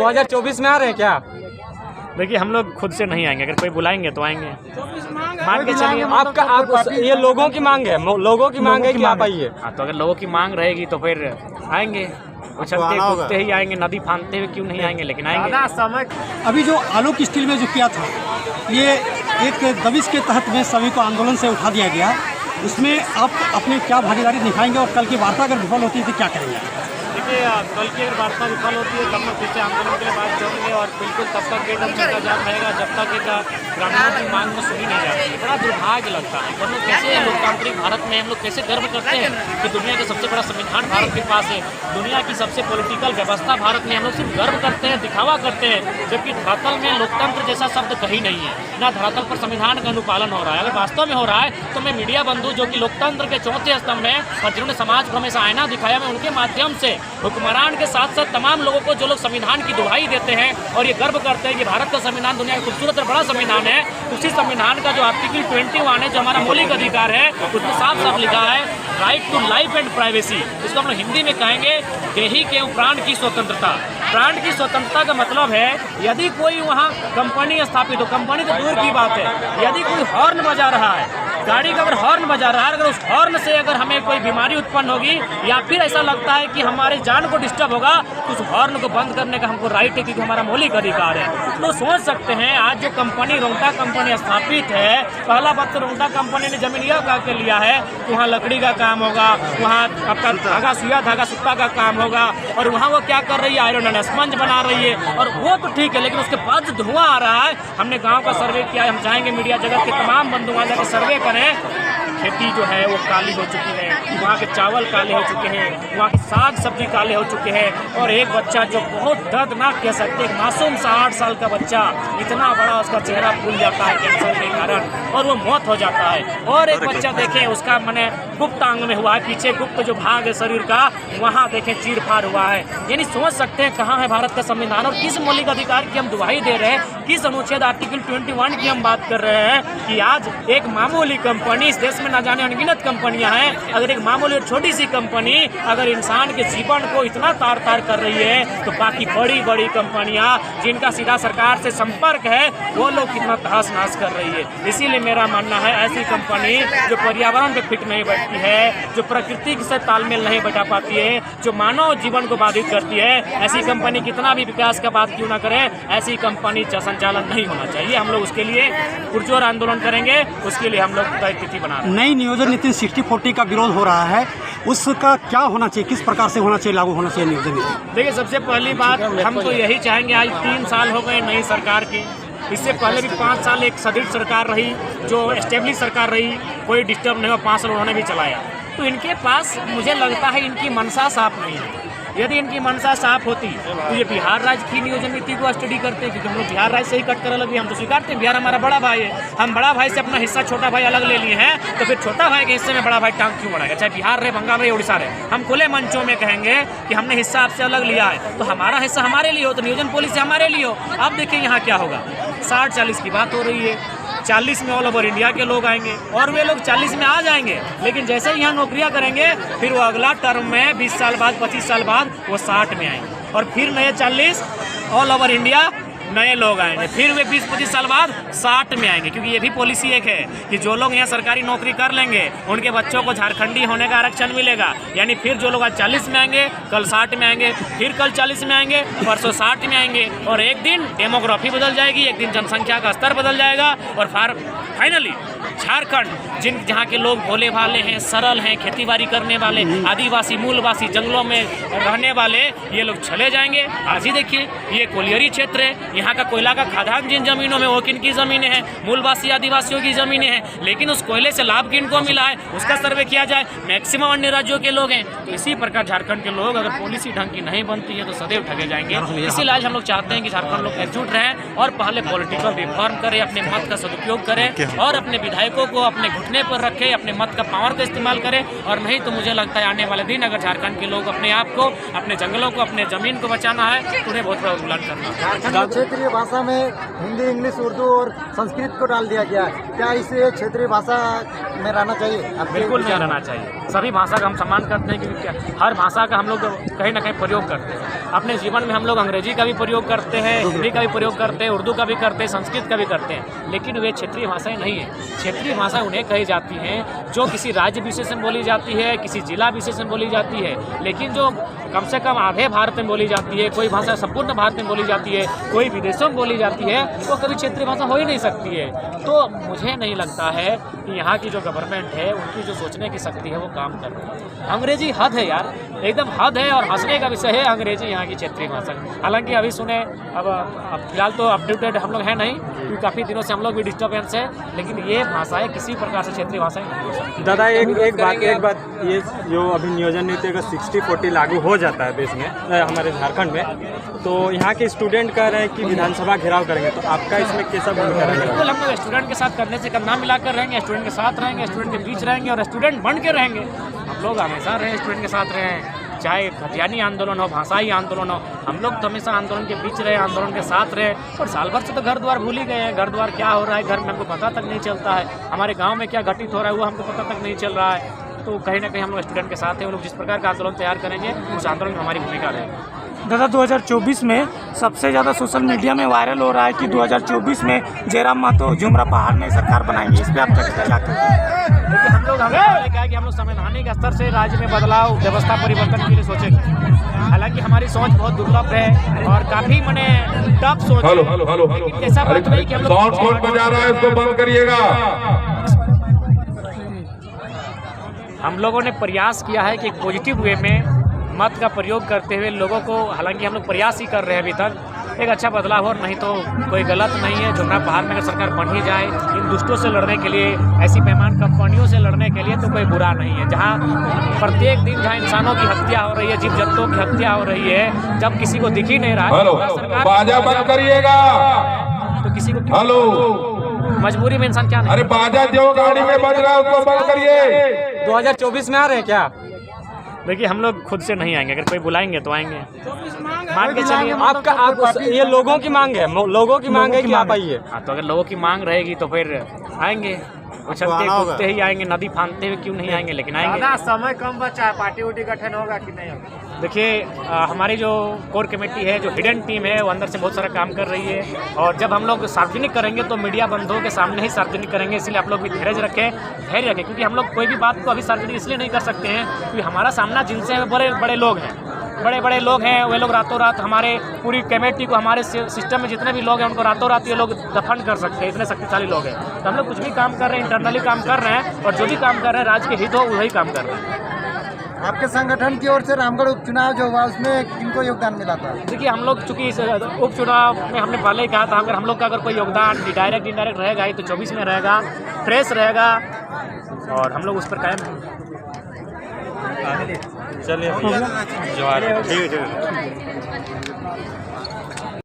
2024 में आ रहे हैं क्या? देखिए हम लोग खुद से नहीं आएंगे, अगर कोई बुलाएंगे तो आएंगे। मान के चलिए आपका आप ये लोगों की मांग है, लोगों की मांग है कि आप आइए। हाँ, तो अगर लोगों की मांग रहेगी तो फिर आएंगे, उछलते कूदते ही आएंगे, नदी फांदते हुए क्यों नहीं आएंगे, लेकिन आएंगे। अभी जो आलोक स्टील में जो किया था, ये एक दबिश के तहत में सभी को आंदोलन से उठा दिया गया। उसमें आप अपनी क्या भागीदारी दिखाएंगे और कल की वार्ता अगर विफल होती है तो क्या करेंगे? देखिए कल की अगर वार्ता विफल होती है तब हम फिर से आंदोलन के लिए बात करेंगे और बिल्कुल तब तक गेट चलता जाम रहेगा जब तक एक ग्रामीणों की मांग में सुनी नहीं जाती है। बड़ा दुर्भाग्य लगता है। हम लोग कैसे लोकतांत्रिक भारत में हम लोग कैसे गर्व करते हैं कि दुनिया का सबसे बड़ा संविधान भारत के पास है, दुनिया की सबसे पॉलिटिकल व्यवस्था भारत में, हम लोग सिर्फ गर्व करते हैं, दिखावा करते हैं, जबकि धरातल में लोकतंत्र जैसा शब्द कहीं नहीं है, ना धरातल पर संविधान का अनुपालन हो रहा है। अगर वास्तव में हो रहा है तो मैं मीडिया बंधु जो कि लोकतंत्र के चौथे स्तंभ में और जिन्होंने समाज को हमेशा आईना दिखाया, मैं उनके माध्यम से हुक्मरान के साथ साथ तमाम लोगों को जो लोग संविधान की दुहाई देते हैं और ये गर्व करते हैं कि भारत का संविधान दुनिया का खूबसूरत और बड़ा संविधान है, उसी संविधान का जो आर्टिकल 21 है, जो हमारा मौलिक अधिकार है, उसमें साफ साफ लिखा है right to life and privacy. इसको हम लोग हिंदी में कहेंगे देही के प्राण की स्वतंत्रता। प्राण की स्वतंत्रता का मतलब है यदि कोई वहाँ कंपनी स्थापित हो, कंपनी तो दूर की बात है, यदि कोई हॉर्न बजा रहा है, गाड़ी का अगर हॉर्न बजा रहा है, अगर उस हॉर्न से अगर हमें कोई बीमारी उत्पन्न होगी या फिर ऐसा लगता है कि हमारे जान को डिस्टर्ब होगा तो उस हॉर्न को बंद करने का हमको राइट है, क्योंकि हमारा मौलिक अधिकार है। तो सोच सकते हैं आज जो कंपनी रोंगटा कंपनी स्थापित है, पहला बात तो रोंगटा कंपनी ने जमीन यह कह के लिया है कि वहाँ लकड़ी का काम होगा, वहाँ आपका धागा सुइया धागा सुत्ता का काम होगा, और वहाँ वो क्या कर रही है, आयरन एंड स्पंज बना रही है, और वो तो ठीक है, लेकिन उसके बाद जो धुआं आ रहा है, हमने गाँव का सर्वे किया है, हम चाहेंगे मीडिया जगत के तमाम बंधु वहाँ जाकर सर्वे करें। खेती जो है वो काली हो चुकी है, वहाँ के चावल काले हो चुके हैं, वहाँ की साग सब्जी काले हो चुके हैं, और एक बच्चा जो बहुत दर्दनाक कह सकते हैं, मासूम सा 8 साल का बच्चा, इतना बड़ा उसका चेहरा फूल जाता है कैंसर के कारण और वो मौत हो जाता है। और एक बच्चा देखें उसका मैंने गुप्त अंग में हुआ है, पीछे गुप्त जो भाग है शरीर का, वहाँ देखें चीर फाड़ हुआ है। यानी समझ सकते हैं कहाँ है भारत का संविधान और किस मौलिक अधिकार की हम दुहाई दे रहे हैं, किस अनुच्छेद आर्टिकल 21 की हम बात कर रहे हैं कि आज एक मामूली कंपनी, इस देश में ना जाने अनगिनत कंपनियां हैं, अगर एक मामूली और छोटी सी कंपनी अगर इंसान के जीवन को इतना तार तार कर रही है, तो बाकी बड़ी बड़ी कंपनियां जिनका सीधा सरकार से संपर्क है वो लोग कितना तहस नहस कर रही है। इसीलिए मेरा मानना है ऐसी कंपनी जो पर्यावरण पे फिट नहीं बैठती है, जो प्रकृति से तालमेल नहीं बैठा पाती है, जो मानव जीवन को बाधित करती है, ऐसी कंपनी कितना भी विकास का बात क्यों ना करे, ऐसी कंपनी का संचालन नहीं होना चाहिए। हम लोग उसके लिए पुरजोर आंदोलन करेंगे, उसके लिए हम लोग तय तिथि बना रहे हैं। नई नियोजन नीति 60-40 का विरोध हो रहा है, उसका क्या होना चाहिए, किस प्रकार से होना चाहिए, लागू होना चाहिए नियोजन नीति? देखिए सबसे पहली बात हम तो यही चाहेंगे, आज 3 साल हो गए नई सरकार के, इससे पहले भी 5 साल एक सदृढ़ सरकार रही, जो एस्टेब्लिश सरकार रही, कोई डिस्टर्ब नहीं हुआ, 5 साल उन्होंने भी चलाया। तो इनके पास मुझे लगता है इनकी मनसा साफ नहीं है। यदि इनकी मनसा साफ होती तो ये बिहार राज्य की नियोजन नीति को स्टडी करते, क्योंकि हम लोग बिहार राज्य से ही कट कर अलग भी हम तो स्वीकारते हैं, बिहार हमारा बड़ा भाई है, हम बड़ा भाई से अपना हिस्सा छोटा भाई अलग ले लिए हैं, तो फिर छोटा भाई के हिस्से में बड़ा भाई टांग क्यों बढ़ाएगा, चाहे बिहार रहे, बंगाल रहे, उड़ीसा रहे। हम खुले मंचों में कहेंगे कि हमने हिस्सा आपसे अलग लिया है, तो हमारा हिस्सा हमारे लिए हो, तो नियोजन पॉलिसी हमारे लिए हो। अब देखिए यहाँ क्या होगा, 60-40 की बात हो रही है, 40 में ऑल ओवर इंडिया के लोग आएंगे और वे लोग 40 में आ जाएंगे, लेकिन जैसे ही यहाँ नौकरियाँ करेंगे फिर वो अगला टर्म में 20 साल बाद 25 साल बाद वो 60 में आएंगे और फिर नए 40 ऑल ओवर इंडिया नए लोग आएंगे, फिर वे 20-25 साल बाद 60 में आएंगे, क्योंकि ये भी पॉलिसी एक है कि जो लोग यहाँ सरकारी नौकरी कर लेंगे उनके बच्चों को झारखंडी होने का आरक्षण मिलेगा। यानी फिर जो लोग आज 40 में आएंगे कल 60 में आएंगे, फिर कल 40 में आएंगे, परसों 60 में आएंगे, और एक दिन डेमोग्राफी बदल जाएगी, एक दिन जनसंख्या का स्तर बदल जाएगा, और फाइनली झारखंड जहाँ के लोग भोले भाले हैं, सरल हैं, खेतीबाड़ी करने वाले, आदिवासी मूलवासी जंगलों में रहने वाले, ये लोग चले जाएंगे। आज ही देखिए ये कोलियरी क्षेत्र है, यहाँ का कोयला का खदान जिन जमीनों में वो किनकी ज़मीनें हैं, मूलवासी आदिवासियों की ज़मीनें हैं, लेकिन उस कोयले से लाभ किनको मिला है उसका सर्वे किया जाए, मैक्सिमम अन्य राज्यों के लोग हैं। तो इसी प्रकार झारखंड के लोग अगर पॉलिसी ढंग की नहीं बनती है तो सदैव ठगे जाएंगे। इसीलिए आज हम लोग चाहते हैं कि झारखंड लोग एकजुट रहें और पहले पॉलिटिकल रिफॉर्म करें, अपने मत का सदुपयोग करें और अपने विधायकों को अपने घुटने पर रखें, अपने मत का पावर का इस्तेमाल करें। और नहीं तो मुझे लगता है आने वाले दिन अगर झारखंड के लोग अपने आप को, अपने जंगलों को, अपने ज़मीन को बचाना है तो उन्हें बहुत बड़ा उल्लंघन करना है। क्षेत्रीय भाषा में हिंदी, इंग्लिश, उर्दू और संस्कृत को डाल दिया गया है। क्या इसे क्षेत्रीय भाषा में रहना चाहिए? बिल्कुल नहीं रहना चाहिए। सभी भाषा का हम सम्मान करते हैं, क्योंकि हर भाषा का हम लोग कहीं ना कहीं प्रयोग करते हैं। अपने जीवन में हम लोग अंग्रेजी का भी प्रयोग करते हैं, हिंदी का भी प्रयोग करते हैं, उर्दू का भी करते हैं, संस्कृत का भी करते हैं, लेकिन वे क्षेत्रीय भाषाएं नहीं है। क्षेत्रीय भाषा उन्हें कही जाती हैं जो किसी राज्य विशेष में बोली जाती है, किसी जिला विशेष में बोली जाती है, लेकिन जो कम से कम आधे भारत में बोली जाती है, कोई भाषा संपूर्ण भारत में बोली जाती है, कोई विदेशों में बोली जाती है, वो कभी क्षेत्रीय भाषा हो ही नहीं सकती है। तो मुझे नहीं लगता है कि यहाँ की जो गवर्नमेंट है उनकी जो सोचने की शक्ति है वो काम कर रही है। अंग्रेजी हद है यार, एकदम हद है, और हंसने का विषय है अंग्रेजी यहाँ की क्षेत्रीय भाषा। हालांकि अभी सुने, अब फिलहाल तो अपडेटेड हम लोग हैं नहीं, क्योंकि काफ़ी दिनों से हम लोग भी डिस्टर्बेंस है, लेकिन ये भाषाएं किसी प्रकार से क्षेत्रीय भाषाएं नहीं हो सकती। दादा एक बात, ये जो अभी नियोजन नीति का 60-40 लागू हो जाता है देश में, हमारे झारखंड में, तो यहाँ के स्टूडेंट कह रहे हैं कि विधानसभा घेराव करेंगे, तो आपका इसमें कैसा भूमिका रहेगा? बिल्कुल, हम लोग स्टूडेंट के साथ करने से कंधा मिलाकर रहेंगे, स्टूडेंट के साथ रहेंगे, स्टूडेंट के बीच रहेंगे और स्टूडेंट बन के रहेंगे। हम लोग हमेशा रहे स्टूडेंट के साथ रहे हैं, चाहे खतियानी आंदोलन हो, भाषाई आंदोलन हो, हम लोग तो हमेशा आंदोलन के बीच रहे, आंदोलन के साथ रहे। और साल भर से तो घर द्वार भूल ही गए हैं। घर द्वार क्या हो रहा है घर में हमको पता तक नहीं चलता है, हमारे गाँव में क्या घटित हो रहा है वो हमको पता तक नहीं चल रहा है। तो कहीं ना कहीं हम लोग स्टूडेंट के साथ हैं, वो लोग जिस प्रकार का आंदोलन तैयार करेंगे उस आंदोलन में हमारी भूमिका रहेगी। दादा 2024 में सबसे ज़्यादा सोशल मीडिया में वायरल हो रहा है कि 2024 में जयराम महतो झुमरा पहाड़ में सरकार बनाएंगे, इस पर आप क्या कहते हैं? देखिए, हम लोग कहा कि हम लोग संवैधानिक स्तर से राज्य में बदलाव, व्यवस्था परिवर्तन के लिए सोचेंगे। हालांकि हमारी सोच बहुत दुर्लभ है और काफी मैंने टफ सोच है, लेकिन ऐसा बात नहीं कि हम लोग बजा रहा है, इसको बंद करिएगा। हम लोगों ने प्रयास किया है कि एक पॉजिटिव वे में मत का प्रयोग करते हुए लोगों को, हालांकि हम लोग प्रयास ही कर रहे हैं अभी तक, एक अच्छा बदलाव हो, नहीं तो कोई गलत नहीं है। झुमरा पहाड़ में अगर सरकार बन ही जाए इन दुष्टों से लड़ने के लिए, ऐसी बेईमान कंपनियों से लड़ने के लिए, तो कोई बुरा नहीं है। जहाँ प्रत्येक दिन जहाँ इंसानों की हत्या हो रही है, जीव जंतुओं की हत्या हो रही है, जब किसी को दिख ही नहीं रहा है, सरकार बाजा बंद करिएगा। तो किसी को हेलो, मजबूरी में इंसान क्या नहीं। अरे बाजा जो गाड़ी में बज रहा है उसको बंद करिए। 2024 में आ रहे हैं क्या? देखिए, हम लोग खुद से नहीं आएंगे, अगर कोई बुलाएंगे तो आएंगे। मान के चलिए, आप ये लोगों की मांग है, लोगों की मांग है कि आप आइए। हाँ, तो अगर लोगों की मांग रहेगी तो फिर आएंगे, उछलते कूदते ही आएंगे, नदी फांदते हुए क्यों नहीं आएंगे, लेकिन आएंगे। समय कम बचा है, पार्टी उटी गठन होगा कि नहीं होगा? देखिए, हमारी जो कोर कमेटी है, जो हिडन टीम है, वो अंदर से बहुत सारा काम कर रही है, और जब हम लोग सार्वजनिक करेंगे तो मीडिया बंधुओं के सामने ही सार्वजनिक करेंगे। इसलिए आप लोग भी धैर्य रखें, क्योंकि हम लोग कोई भी बात को अभी सार्वजनिक इसलिए नहीं कर सकते हैं क्योंकि हमारा सामना जिनसे बड़े बड़े लोग हैं, बड़े लोग हैं, वे लोग रातों रात हमारे पूरी कमेटी को, हमारे सिस्टम में जितने भी लोग हैं उनको रातों रात ये लोग दफन कर सकते हैं, इतने शक्तिशाली लोग हैं। तो हम लोग कुछ भी काम कर रहे हैं, इंटरनली काम कर रहे हैं, और जो भी काम कर रहे हैं राज्य के हित हो वही काम कर रहे हैं। आपके संगठन की ओर से रामगढ़ उपचुनाव जो हुआ उसमें किनको योगदान मिला था? देखिए, हम लोग चूंकि इस उपचुनाव में हमने पहले ही कहा था, अगर हम लोग का अगर कोई योगदान डायरेक्ट इनडायरेक्ट रहेगा ही तो 24 में रहेगा, फ्रेश रहेगा, और हम लोग उस पर कायम हैं। चलिए, जोहार।